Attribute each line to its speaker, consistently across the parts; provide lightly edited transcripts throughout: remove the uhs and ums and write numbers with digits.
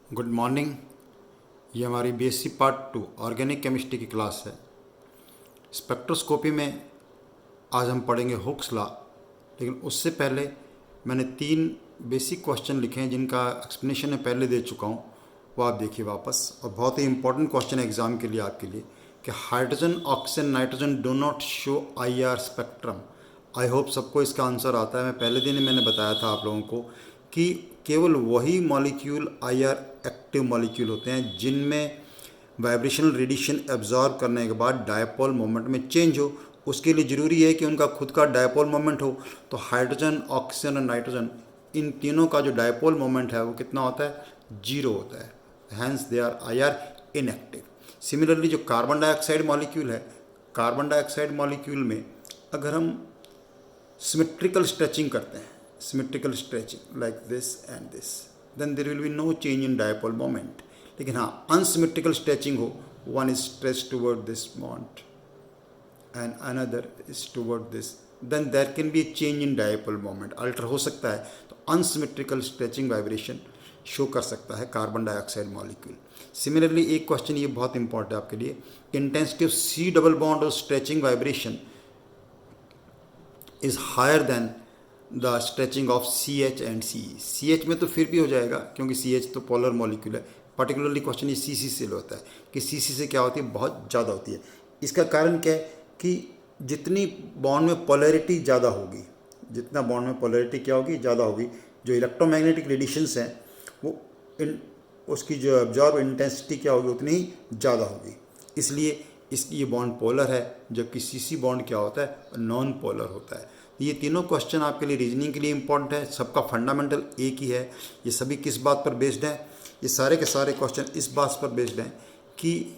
Speaker 1: Good morning. ये हमारी BSc part 2 organic chemistry की क्लास है। स्पेक्ट्रोस्कोपी में आज हम पढ़ेंगे हुक्स लॉ, लेकिन उससे पहले मैंने 3 बेसिक क्वेश्चन लिखे हैं जिनका एक्सप्लेनेशन मैं पहले दे चुका हूँ, वो आप देखिए वापस। और बहुत ही इंपॉर्टेंट क्वेश्चन है एग्ज़ाम के लिए आपके लिए कि hydrogen, oxygen, nitrogen do not show IR spectrum. I hope सबको इसका आंसर आता है। मैं पहले दिन ही मैंने बताया था आप लोगों को कि केवल वही मॉलिक्यूल आईआर एक्टिव मॉलिक्यूल होते हैं जिनमें वाइब्रेशनल रेडिएशन एब्जॉर्ब करने के बाद डायपोल मोमेंट में चेंज हो। उसके लिए ज़रूरी है कि उनका खुद का डायपोल मोमेंट हो। तो हाइड्रोजन, ऑक्सीजन और नाइट्रोजन, इन तीनों का जो डायपोल मोमेंट है वो कितना होता है? 0 होता है। Hence they are IR inactive. Similarly जो कार्बन डाइऑक्साइड मॉलिक्यूल है, कार्बन डाइऑक्साइड मॉलिक्यूल में अगर हम सिमेट्रिकल स्ट्रेचिंग करते हैं, symmetrical stretching like this and this, then there will be no change in dipole moment. लेकिन हाँ, अनसिमेट्रिकल स्ट्रेचिंग हो, one is stretch toward this bond and another is toward this, then there can be a change in dipole moment, alter हो सकता है। तो unsymmetrical stretching vibration show कर सकता है कार्बन डाइऑक्साइड मॉलिक्यूल। सिमिलरली एक question ये बहुत इंपॉर्टेंट है आपके लिए, intensity of C double bond और stretching vibration is higher than the stretching of C H and C. C H में तो फिर भी हो जाएगा क्योंकि सी एच तो पोलर मॉलिक्यूल है। पर्टिकुलरली क्वेश्चन ये सी सी से होता है कि सी सी से क्या होती है? बहुत ज़्यादा होती है। इसका कारण क्या है कि जितनी बॉन्ड में पोलैरिटी ज़्यादा होगी, जितना बॉन्ड में पोलैरिटी क्या होगी? ज़्यादा होगी, जो इलेक्ट्रोमैग्नेटिक रेडिएशंस हैं वो उसकी जो एब्जॉर्ब इंटेंसिटी क्या होगी? उतनी ही ज़्यादा होगी। इसलिए इसकी ये बॉन्ड पोलर है, जबकि सी सी बॉन्ड क्या होता है? नॉन पोलर होता है। ये तीनों क्वेश्चन आपके लिए रीजनिंग के लिए इंपॉर्टेंट है। सबका फंडामेंटल एक ही है। ये सभी किस बात पर बेस्ड है? ये सारे के सारे क्वेश्चन इस बात पर बेस्ड हैं कि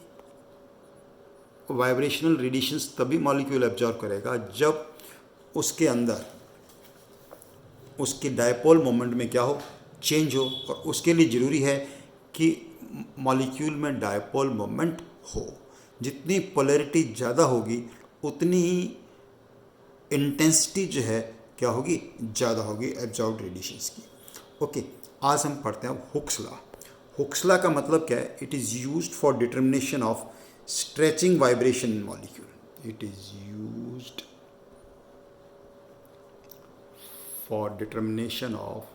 Speaker 1: वाइब्रेशनल रेडिएशंस तभी मॉलिक्यूल एब्जॉर्ब करेगा जब उसके अंदर उसके डायपोल मोमेंट में क्या हो? चेंज हो। और उसके लिए ज़रूरी है कि मॉलिक्यूल में डायपोल मोमेंट हो। जितनी पोलैरिटी ज़्यादा होगी उतनी ही इंटेंसिटी जो है क्या होगी? ज़्यादा होगी एब्जॉर्ब्ड रेडिएशंस की। ओके, आज हम पढ़ते हैं हुक्स लॉ। हुक्स लॉ का मतलब क्या है? It is used for determination of stretching vibration in molecule. It is used for determination of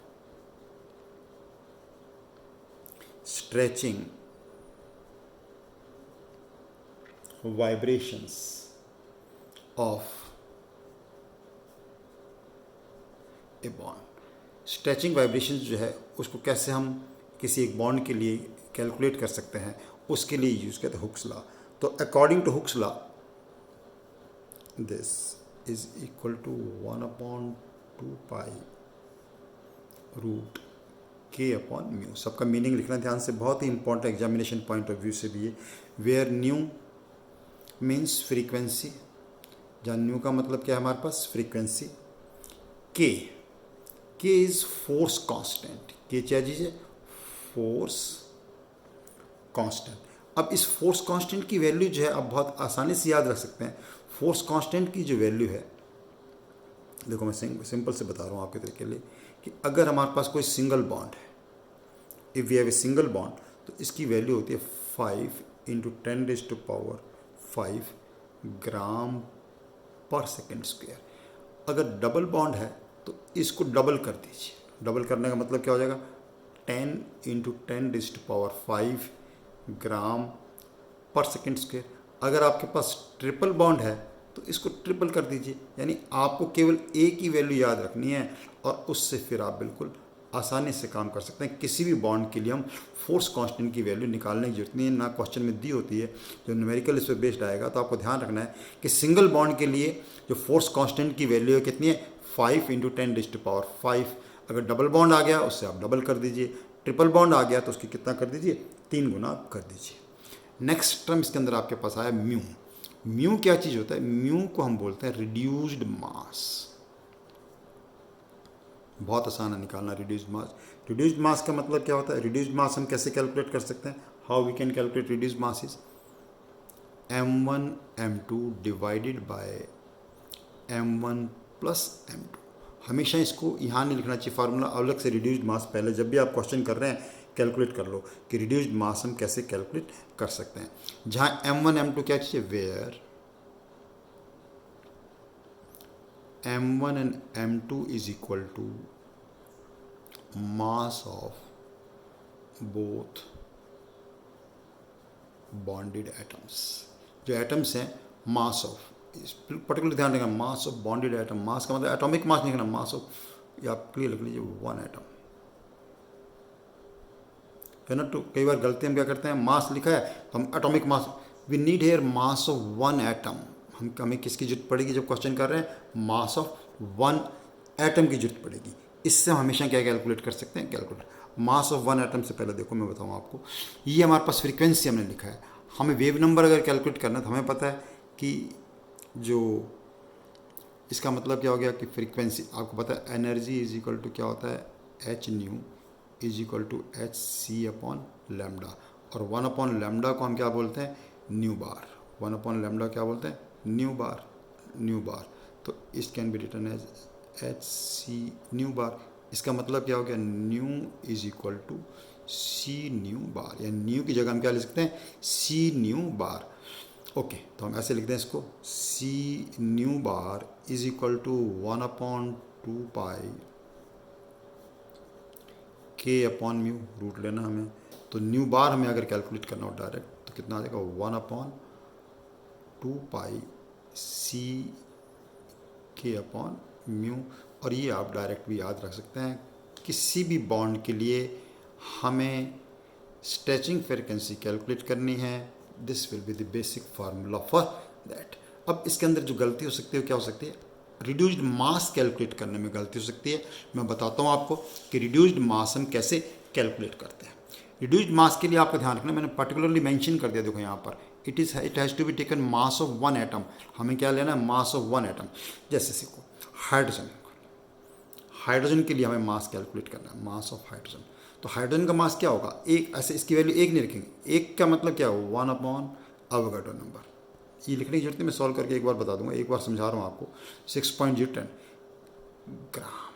Speaker 1: stretching vibrations of a bond. Stretching vibrations जो है उसको कैसे हम किसी एक बॉन्ड के लिए कैलकुलेट कर सकते हैं, उसके लिए यूज़ करते हैं हुक्स लॉ। तो according to Hooke's law, this is equal to 1/2 pi root k upon mu. सबका मीनिंग लिखना ध्यान से, बहुत ही important examination point of view से भी है। वेयर न्यू मीन्स फ्रीक्वेंसी, जहाँ न्यू का मतलब क्या है हमारे पास? Frequency. K is force constant. K क्या चीज़ है? Force constant. अब इस फोर्स कांस्टेंट की वैल्यू जो है आप बहुत आसानी से याद रख सकते हैं। फोर्स कांस्टेंट की जो वैल्यू है, देखो मैं सिंपल से बता रहा हूँ आपके तरीके लिए कि अगर हमारे पास कोई सिंगल बॉन्ड है, if we have a single bond, तो इसकी वैल्यू होती है 5 × 10⁵ ग्राम पर सेकेंड स्क्वायर। अगर डबल बॉन्ड है तो इसको डबल कर दीजिए। डबल करने का मतलब क्या हो जाएगा? 10 × 10⁵ ग्राम पर सेकेंड स्क्वायर। अगर आपके पास ट्रिपल बॉन्ड है तो इसको ट्रिपल कर दीजिए। यानी आपको केवल एक ही वैल्यू याद रखनी है और उससे फिर आप बिल्कुल आसानी से काम कर सकते हैं। किसी भी बॉन्ड के लिए हम फोर्स कांस्टेंट की वैल्यू निकालने की जरूरत नहीं है, ना क्वेश्चन में दी होती है। जो न्यूमेरिकल इस पर बेस्ड आएगा तो आपको ध्यान रखना है कि सिंगल बॉन्ड के लिए जो फोर्स कांस्टेंट की वैल्यू है कितनी है? 5 × 10⁵। अगर डबल बॉन्ड आ गया उससे आप डबल कर दीजिए, ट्रिपल बॉन्ड आ गया तो उसकी कितना कर दीजिए? 3 गुना आप कर दीजिए। नेक्स्ट टर्म इसके अंदर आपके पास आया म्यू। म्यू क्या चीज़ होता है? म्यू को हम बोलते हैं रिड्यूस्ड मास। बहुत आसान है निकालना रिड्यूस्ड मास। रिड्यूस्ड मास का मतलब क्या होता है? रिड्यूस्ड मास हम कैसे कैलकुलेट कर सकते हैं? How we can calculate reduced mass is m1 m2 divided by m1 plus m2। हमेशा इसको यहाँ नहीं लिखना चाहिए फार्मूला अलग से। रिड्यूस्ड मास पहले जब भी आप क्वेश्चन कर रहे हैं कैलकुलेट कर लो कि रिड्यूस्ड मास हम कैसे कैलकुलेट कर सकते हैं। जहाँ M1 M2 क्या चीज़ है, where M1 and M2 is equal to mass of both bonded atoms. जो एटम्स हैं मास ऑफ, पर्टिकुलर ध्यान रखना, mass of bonded atom, mass का मतलब एटॉमिक मास नहीं लिखना, मास ऑफ, ये आप क्लियर लिख लीजिए, वन एटम है ना। तो कई बार गलती हम क्या करते हैं, मास लिखा है तो हम atomic mass, we need here mass of one atom. हमें किसकी जरूरत पड़ेगी जब क्वेश्चन कर रहे हैं, मास ऑफ वन एटम की जरूरत पड़ेगी। इससे हम हमेशा क्या कैलकुलेट कर सकते हैं, calculate mass of one atom से पहले देखो मैं बताऊँ आपको, ये हमारे पास फ्रीक्वेंसी हमने लिखा है। हमें वेव नंबर अगर कैलकुलेट करना है तो हमें पता है कि जो इसका मतलब क्या हो गया कि फ्रीक्वेंसी, आपको पता है एनर्जी इज इक्वल टू क्या होता है, h nu is equal to h c upon lambda, और वन अपॉन लैम्डा को हम क्या बोलते हैं, nu bar. One upon lambda क्या बोलते हैं, न्यू बार, न्यू बार। तो इस can be written as h c nu bar. इसका मतलब क्या हो गया, nu is equal to c nu bar, या न्यू की जगह हम क्या लिख सकते हैं, सी न्यू बार। ओके, तो हम ऐसे लिखते हैं इसको, c nu bar is equal to 1/2 k upon mu, root लेना हमें। तो न्यू बार हमें अगर कैलकुलेट करना हो डायरेक्ट तो कितना आ जाएगा, 1/2 सी के अपॉन म्यू। और ये आप डायरेक्ट भी याद रख सकते हैं, किसी भी बॉन्ड के लिए हमें स्ट्रेचिंग फ्रीक्वेंसी कैलकुलेट करनी है, this will be the basic formula for that. अब इसके अंदर जो गलती हो सकती है क्या हो सकती है, रिड्यूस्ड मास कैलकुलेट करने में गलती हो सकती है। मैं बताता हूँ आपको कि रिड्यूस्ड मास हम कैसे कैलकुलेट करते हैं। रिड्यूस्ड मास के लिए आपको ध्यान रखना, मैंने पर्टिकुलरली मेंशन कर दिया, देखो यहाँ पर it has to be taken mass of one atom. हमें क्या लेना है, मास ऑफ वन एटम। जैसे सीखो हाइड्रोजन, हाइड्रोजन के लिए हमें मास कैलकुलेट करना है, मास ऑफ हाइड्रोजन। तो हाइड्रोजन का मास क्या होगा, एक, ऐसे इसकी वैल्यू एक नहीं रखेंगे, एक का मतलब क्या हो, 1/अवोगाड्रो नंबर। ये लिखने की जरूरत नहीं, मैं सॉल्व करके एक बार बता दूंगा, एक बार समझा रहा हूँ आपको। 6.010 ग्राम,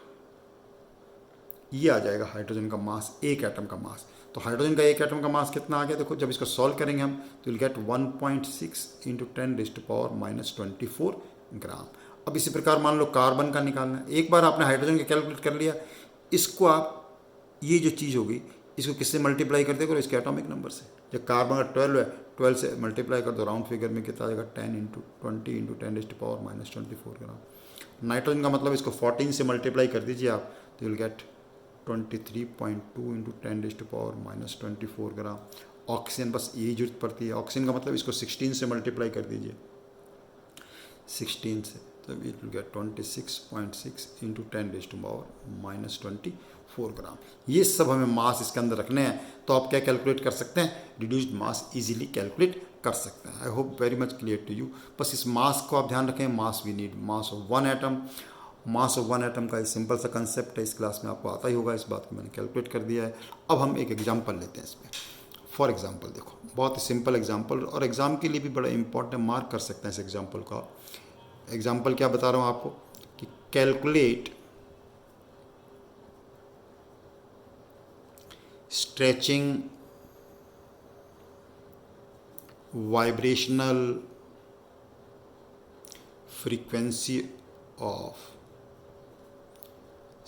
Speaker 1: ये आ जाएगा हाइड्रोजन का मास, एक एटम का मास। तो हाइड्रोजन का एक एटम का मास कितना आ गया, देखो जब इसको सॉल्व करेंगे हम तो विल गेट 1.6 × 10⁻⁻24 ग्राम। अब इसी प्रकार मान लो कार्बन का निकालना है, एक बार आपने हाइड्रोजन का कैलकुलेट कर लिया, इसको आप, ये जो चीज़ होगी इसको किससे मल्टीप्लाई कर दिया करो, इसके एटॉमिक नंबर से। जब कार्बन का 12 है, 12 से मल्टीप्लाई कर दो, राउंड फिगर में कितना आ जाएगा, 10 × 20 × 10⁻⁻24 ग्राम। नाइट्रोजन का मतलब इसको 14 से मल्टीप्लाई कर दीजिए आप, तो विल गेट 23.2 × 10⁻⁻24 ग्राम। ऑक्सीजन बस यही जरूरत पड़ती है, ऑक्सीजन का मतलब इसको 16 से मल्टीप्लाई कर दीजिए, 16 से, तो इट विल गेट 26.6 × 10⁻⁻24 ग्राम। ये सब हमें मास इसके अंदर रखने हैं, तो आप क्या कैलकुलेट कर सकते हैं, रिड्यूस्ड मास इजीली कैलकुलेट कर सकते हैं। I hope very much clear to you. बस इस मास को आप ध्यान रखें, mass we need mass of one atom. Mass of one atom का एक सिंपल सा कंसेप्ट है, इस क्लास में आपको आता ही होगा, इस बात को मैंने कैलकुलेट कर दिया है। अब हम एक एग्जाम्पल लेते हैं इसमें। फॉर एग्जाम्पल देखो, बहुत ही सिंपल एग्जाम्पल, और एग्जाम के लिए भी बड़ा इंपॉर्टेंट, मार्क कर सकते हैं इस एग्जाम्पल का। एग्जाम्पल क्या बता रहा हूँ आपको कि calculate stretching vibrational frequency of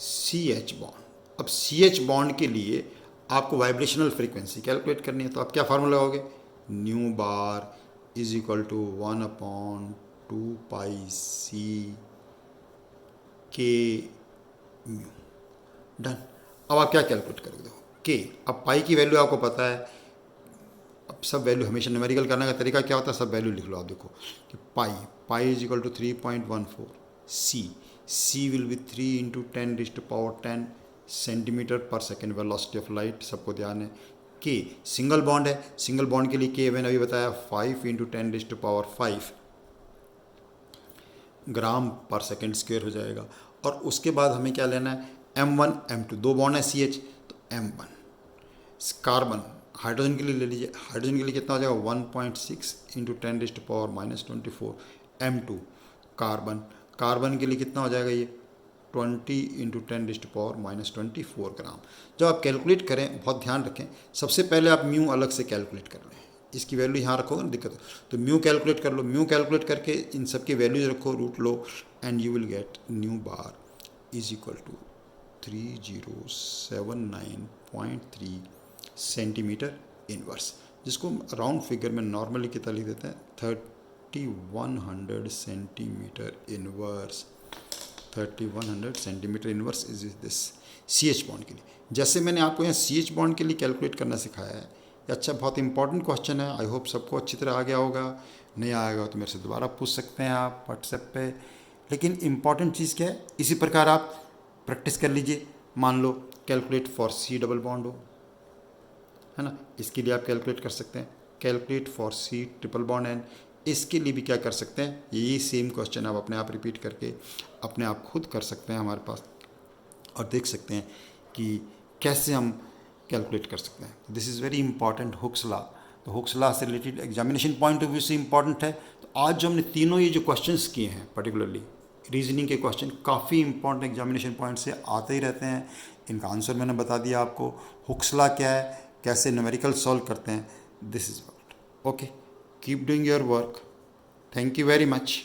Speaker 1: CH bond. अब CH बॉन्ड के लिए आपको वाइब्रेशनल फ्रीक्वेंसी कैलकुलेट करनी है, तो आप क्या फार्मूला लगाओगे, nu bar is equal to 1/2πc k mu. Done. अब आप क्या कैलकुलेट करोगे, देखो के, अब पाई की वैल्यू आपको पता है। अब सब वैल्यू हमेशा न्यूमेरिकल करने का तरीका क्या होता है, सब वैल्यू लिख लो आप। देखो कि pi is equal to 3.14, c will be 3 × 10⁻10 centimetre per second velocity of light, सबको ध्यान है। के सिंगल बॉन्ड है, सिंगल बॉन्ड के लिए के मैंने अभी बताया 5 × 10⁻5 ग्राम पर सेकेंड स्क्वायर हो जाएगा। और उसके बाद हमें क्या लेना है, M1 M2, दो बॉन्ड है CH, तो M1 कार्बन, हाइड्रोजन के लिए ले लीजिए, हाइड्रोजन के लिए कितना हो जाएगा, 1.6 × 10⁻⁻24 M2 कार्बन, कार्बन के लिए कितना हो जाएगा ये 20 × 10⁻⁴ ग्राम। जब आप कैलकुलेट करें, बहुत ध्यान रखें, सबसे पहले आप म्यू अलग से कैलकुलेट कर लें। इसकी वैल्यू यहाँ रखोगे ना, दिक्कत तो म्यू कैलकुलेट कर लो। म्यू कैलकुलेट करके इन सब की वैल्यूज रखो, रूट लो, and you will get nu bar is equal to 3079.3 centimetre inverse, जिसको राउंड फिगर में नॉर्मली कितना लिख देते हैं, 3100 centimetre inverse. 3100 centimetre inverse is this C H bond के लिए। जैसे मैंने आपको यहाँ सी एच बॉन्ड के लिए कैलकुलेट करना सिखाया है, अच्छा बहुत इंपॉर्टेंट क्वेश्चन है। आई होप सबको अच्छी तरह आ गया होगा। नहीं आएगा तो मेरे से दोबारा पूछ सकते हैं आप व्हाट्सएप पे। लेकिन इंपॉर्टेंट चीज़ क्या है, इसी प्रकार आप प्रैक्टिस कर लीजिए। मान लो calculate for C double bond हो, है ना, इसके लिए आप कैलकुलेट कर सकते हैं। Calculate for C triple bond N, इसके लिए भी क्या कर सकते हैं, यही सेम क्वेश्चन आप अपने आप रिपीट करके अपने आप खुद कर सकते हैं हमारे पास, और देख सकते हैं कि कैसे हम कैलकुलेट कर सकते हैं। This is very important, hooks law. तो हुक्स लॉ से related examination point of view से इंपॉर्टेंट है। तो आज जो हमने तीनों ये जो क्वेश्चंस किए हैं, पर्टिकुलरली रीजनिंग के क्वेश्चन, काफ़ी इंपॉर्टेंट एग्जामिनेशन पॉइंट से आते ही रहते हैं। इनका आंसर मैंने बता दिया आपको। हुक्स लॉ क्या है, कैसे न्यूमेरिकल सॉल्व करते हैं, this is what. Okay, keep doing your work. Thank you very much.